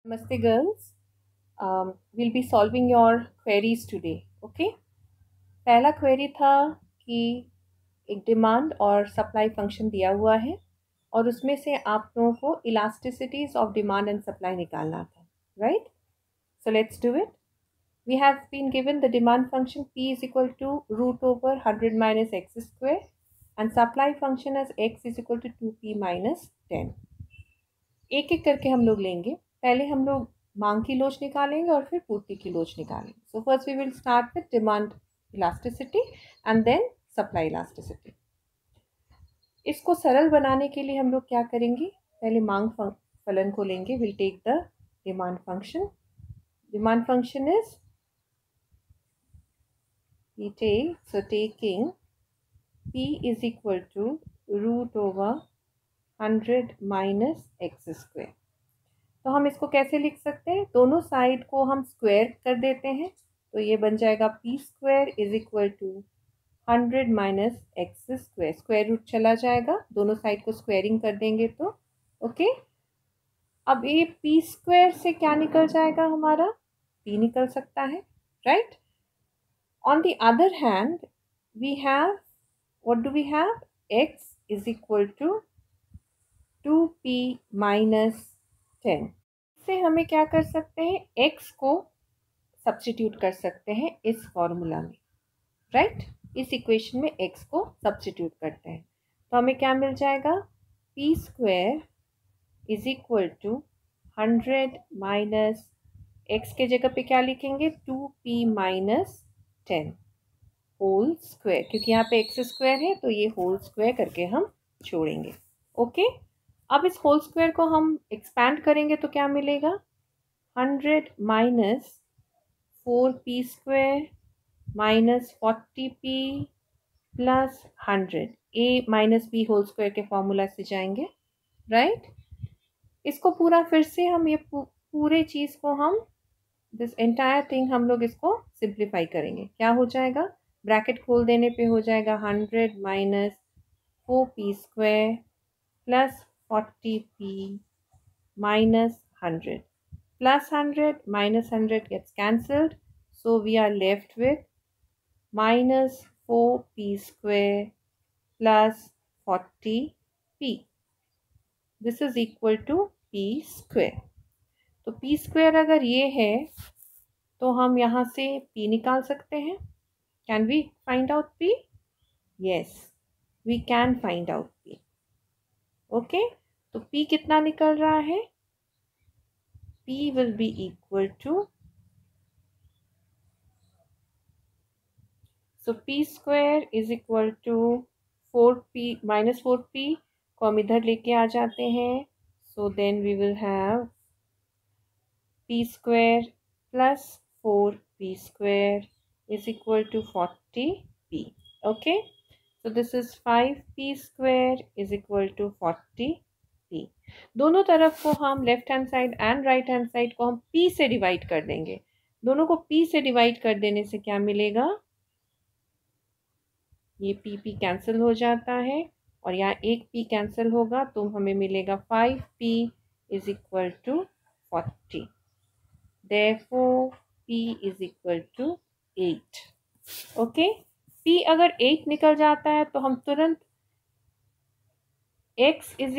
Namaste girls. We'll be solving your queries today. Okay. पहला query था कि एक डिमांड और सप्लाई फंक्शन दिया हुआ है और उसमें से आप लोगों को इलास्टिसिटीज ऑफ डिमांड एंड सप्लाई निकालना था, right? So let's do it. We have been given the demand function P is equal to root over 100 minus x square and supply function as x is equal to 2p minus 10. एक एक करके हम लोग लेंगे. पहले हम लोग मांग की लोच निकालेंगे और फिर पूर्ति की लोच निकालेंगे. So first we will start with demand elasticity and then supply elasticity. इसको सरल बनाने के लिए हम लोग क्या करेंगे, पहले मांग फलन को लेंगे. Will take the demand function. Demand function is we take, so taking p is equal to root over 100 minus x square. तो हम इसको कैसे लिख सकते हैं, दोनों साइड को हम स्क्वायर कर देते हैं तो ये बन जाएगा P square is equal to 100 minus x square. Square root चला जाएगा, दोनों साइड को स्क्वायरिंग कर देंगे तो ओके. अब ये पी स्क्वायर से क्या निकल जाएगा, हमारा पी निकल सकता है, right? On the other hand, we have, what do we have? X is equal to 2p minus 10. इससे हमें क्या कर सकते हैं, x को सब्स्टिट्यूट कर सकते हैं इस फॉर्मूला में, राइट? इस इक्वेशन में x को सब्स्टिट्यूट करते हैं तो हमें क्या मिल जाएगा, p square is equal to 100 minus x के जगह पे क्या लिखेंगे, 2p माइनस 10 होल स्क्वायर, क्योंकि यहाँ पे एक्स स्क्वायर है तो ये होल स्क्वायर करके हम छोड़ेंगे. ओके. अब इस होल स्क्वायर को हम एक्सपैंड करेंगे तो क्या मिलेगा, 100 minus 4p square minus 40p plus 100. a minus b whole square के फॉर्मूला से जाएंगे, राइट? इसको पूरा फिर से हम ये पूरे चीज़ को हम दिस एंटायर थिंग हम लोग इसको सिंप्लीफाई करेंगे. क्या हो जाएगा, ब्रैकेट खोल देने पे हो जाएगा 100 minus 4p square plus 40p minus 100 plus 100 minus 100 gets cancelled, so we are left with minus 4p square plus 40p. This is equal to p square. तो p स्क्वायर अगर ये है तो हम यहाँ से p निकाल सकते हैं. Can we find out p? Yes, we can find out p. Okay. तो p कितना निकल रहा है, p will be equal to, so p square is equal to 4p minus 4p को हम इधर लेके आ जाते हैं. So then we will have p square plus 4p square is equal to 40p. Okay, so this is 5p square is equal to 40p. दोनों तरफ को हम left hand side and right hand side को हम p से divide कर देंगे. दोनों को p से डिवाइड कर देने से क्या मिलेगा, ये p कैंसिल हो जाता है और यहाँ एक p कैंसिल होगा तो हमें मिलेगा 5p is equal to 40. Therefore, p is equal to 8. Okay, p अगर 8 निकल जाता है तो हम तुरंत x is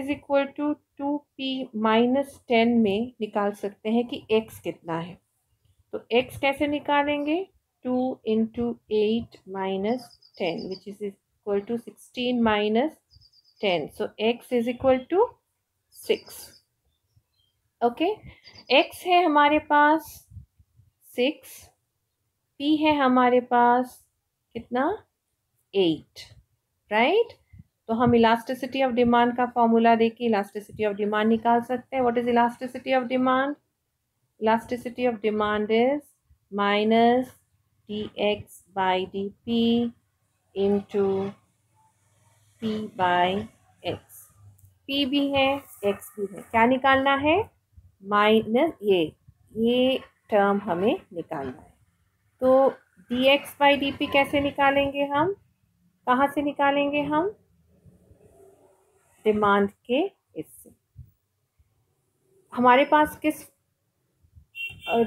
equal to 2p minus 10 में निकाल सकते हैं कि x कितना है. तो x कैसे निकालेंगे, 2 into 8 minus 10 which is equal to 16 minus 10. So x is equal to 6. Okay. x है हमारे पास 6, p है हमारे पास कितना, 8, राइट? तो हम इलास्टिसिटी ऑफ डिमांड का फॉर्मूला देके इलास्टिसिटी ऑफ डिमांड निकाल सकते हैं. What is elasticity of demand? Elasticity of demand is minus dx by dp into p by x. p भी है, x भी है. क्या निकालना है, माइनस ये टर्म हमें निकालना है. तो dx बाई dp कैसे निकालेंगे हम, कहाँ से निकालेंगे हम, डिमांड के इससे. हमारे पास किस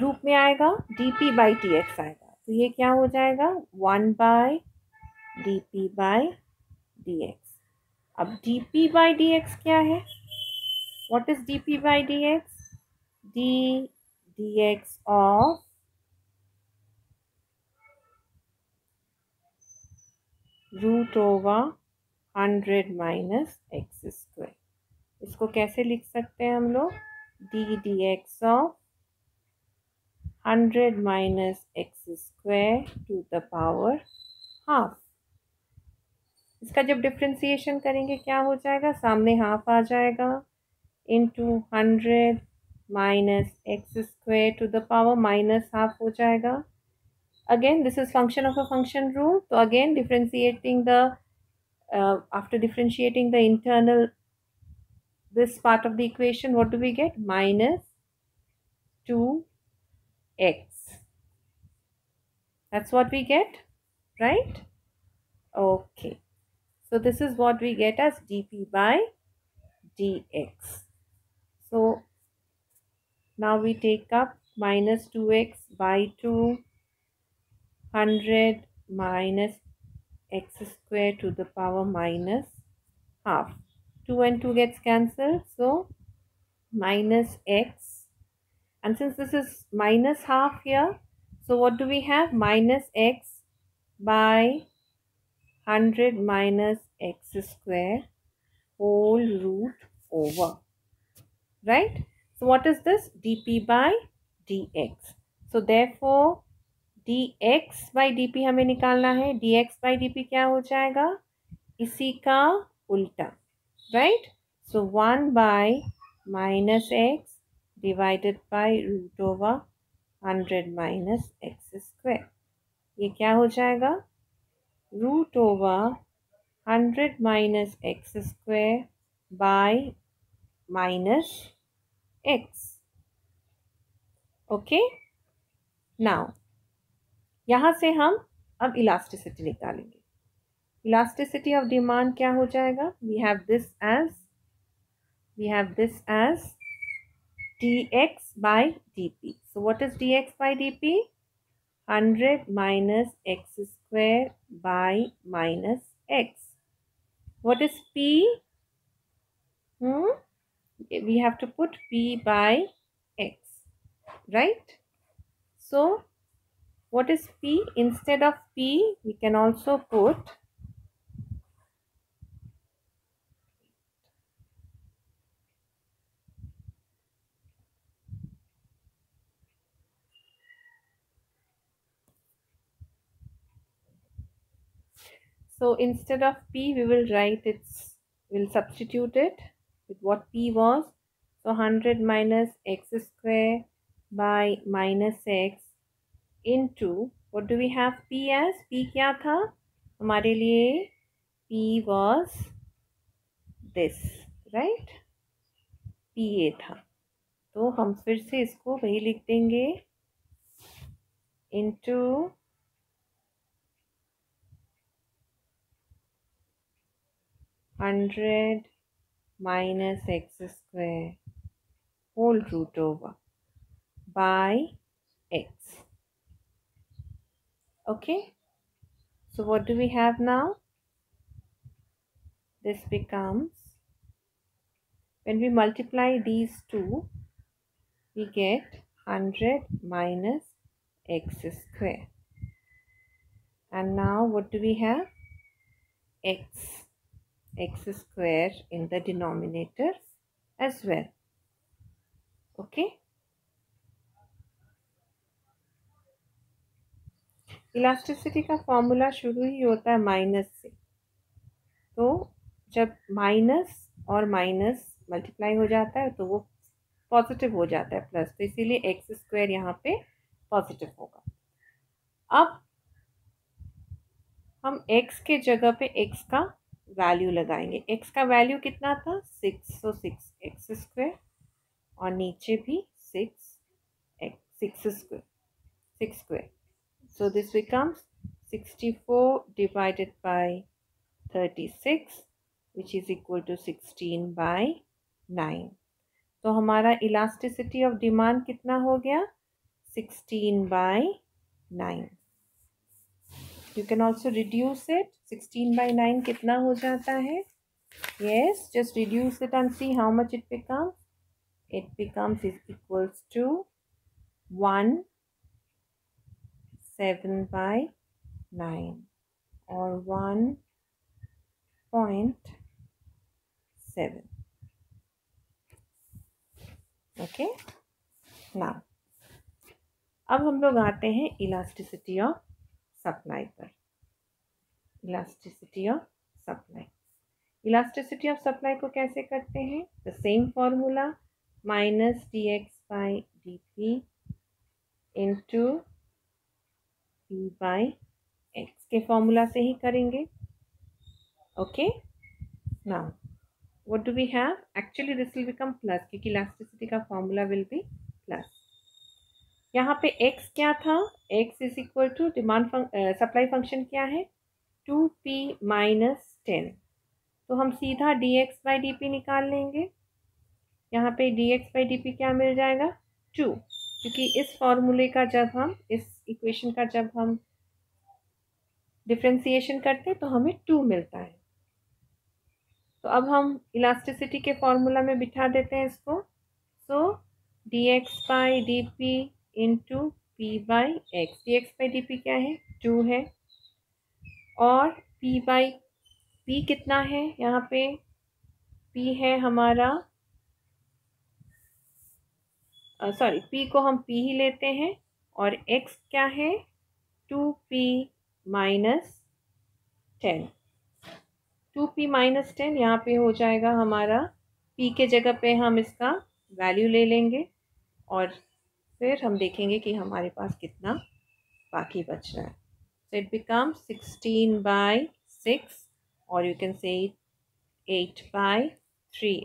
रूप में आएगा, dp बाई dx आएगा। तो ये क्या हो जाएगा, 1 बाय dp बाई dx। अब dp बाई dx क्या है, what is dp by dx, dx of root over 100 minus x square. इसको कैसे लिख सकते हैं हम लोग, dx of 100 minus x square to the power half. इसका जब डिफ्रेंसिएशन करेंगे क्या हो जाएगा, सामने हाफ आ जाएगा, into 100 minus x square to the power minus half हो जाएगा। Again this is function of a function rule, तो again differentiating the after differentiating the internal this part of the equation, what do we get, minus 2x. That's what we get, right? Okay, so this is what we get as dp by dx. So now we take up minus 2x by 2, 100 minus x square to the power minus half. 2 and 2 gets cancelled, so minus x, and since this is minus half here, so what do we have, minus x by 100 minus x square whole root over, right? So what is this, dp by dx. So therefore dx by dp हमें निकालना है, dx by dp क्या हो जाएगा, इसी का उल्टा, right? So 1 by minus x divided by root over 100 minus x square, ये क्या हो जाएगा, root over 100 minus x square by minus X. Okay, now यहाँ से हम अब इलास्टिसिटी निकालेंगे। इलास्टिसिटी ऑफ डिमांड क्या हो जाएगा, we have this as dx by dp. So what is dx by dp, 100 minus x square by minus x. What is p? We have to put p by x, right? So what is p, instead of p we can also put so instead of p we will write we'll substitute it with what p was. So 100 minus x square by minus x into, what do we have p as, p क्या था हमारे लिए, p was this, right? p ये था, तो हम फिर से इसको वही लिख देंगे, into 100 minus x square whole root over by x. Okay, so what do we have now, this becomes, when we multiply these two we get 100 minus x square, and now what do we have, x square in the denominator as well. Okay, elasticity का formula शुरू ही होता है minus से, तो जब minus और minus multiply हो जाता है तो वो पॉजिटिव हो जाता है प्लस, तो इसीलिए एक्स स्क्वायर यहाँ पे पॉजिटिव होगा। अब हम x के जगह पे x का वैल्यू लगाएंगे, x का वैल्यू कितना था 606 एक्स स्क्वायर, और नीचे भी 6 square, so this becomes 64 divided by 36 which is equal to 16 by 9. तो हमारा इलास्टिसिटी ऑफ डिमांड कितना हो गया 16/9। You can also reduce it. 16/9 कितना हो जाता है? Yes, just reduce it and see how much it becomes. It becomes is equals to 1/7/9 or 1.7। Okay, now अब हम लोग आते हैं इलास्टिसिटी ऑफ सप्लाई पर। Elasticity of supply, elasticity of supply को कैसे करते हैं? The same formula, -dx/dt into p/x के फॉर्मूला से ही करेंगे। Okay, now what do we have? Actually this will become plus क्योंकि इलास्टिसिटी का फॉर्मूला विल बी प्लस। यहाँ पे x क्या था? x is equal to demand supply function क्या है 2p - 10। तो हम सीधा dx/dp निकाल लेंगे। यहाँ पे dx/dp क्या मिल जाएगा 2, क्योंकि इस फॉर्मूले का जब हम इस इक्वेशन का जब हम डिफ्रेंसिएशन करते हैं तो हमें 2 मिलता है। तो अब हम इलास्टिसिटी के फॉर्मूला में बिठा देते हैं इसको। सो dx/dp इंटू p/x। dx/dp क्या है 2 है, और p कितना है? यहाँ पे p है हमारा, सॉरी p को हम p ही लेते हैं, और x क्या है 2p - 10। 2p - 10 यहाँ पे हो जाएगा हमारा, p के जगह पे हम इसका वैल्यू ले लेंगे और फिर हम देखेंगे कि हमारे पास कितना बाकी बच रहा है। सो इट बिकम्स 16/6 और यू कैन से 8/3।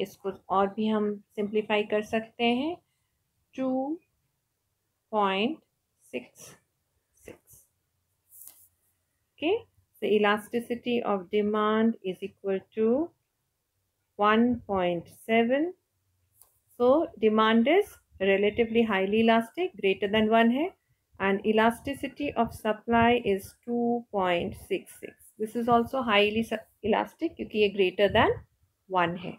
इसको और भी हम सिंप्लीफाई कर सकते हैं 2.66। okay, the elasticity of demand is equal to 1.7। so demand is relatively highly elastic, greater than 1 है, and elasticity of supply is 2.66। this is also highly elastic क्योंकि ये greater than 1 है।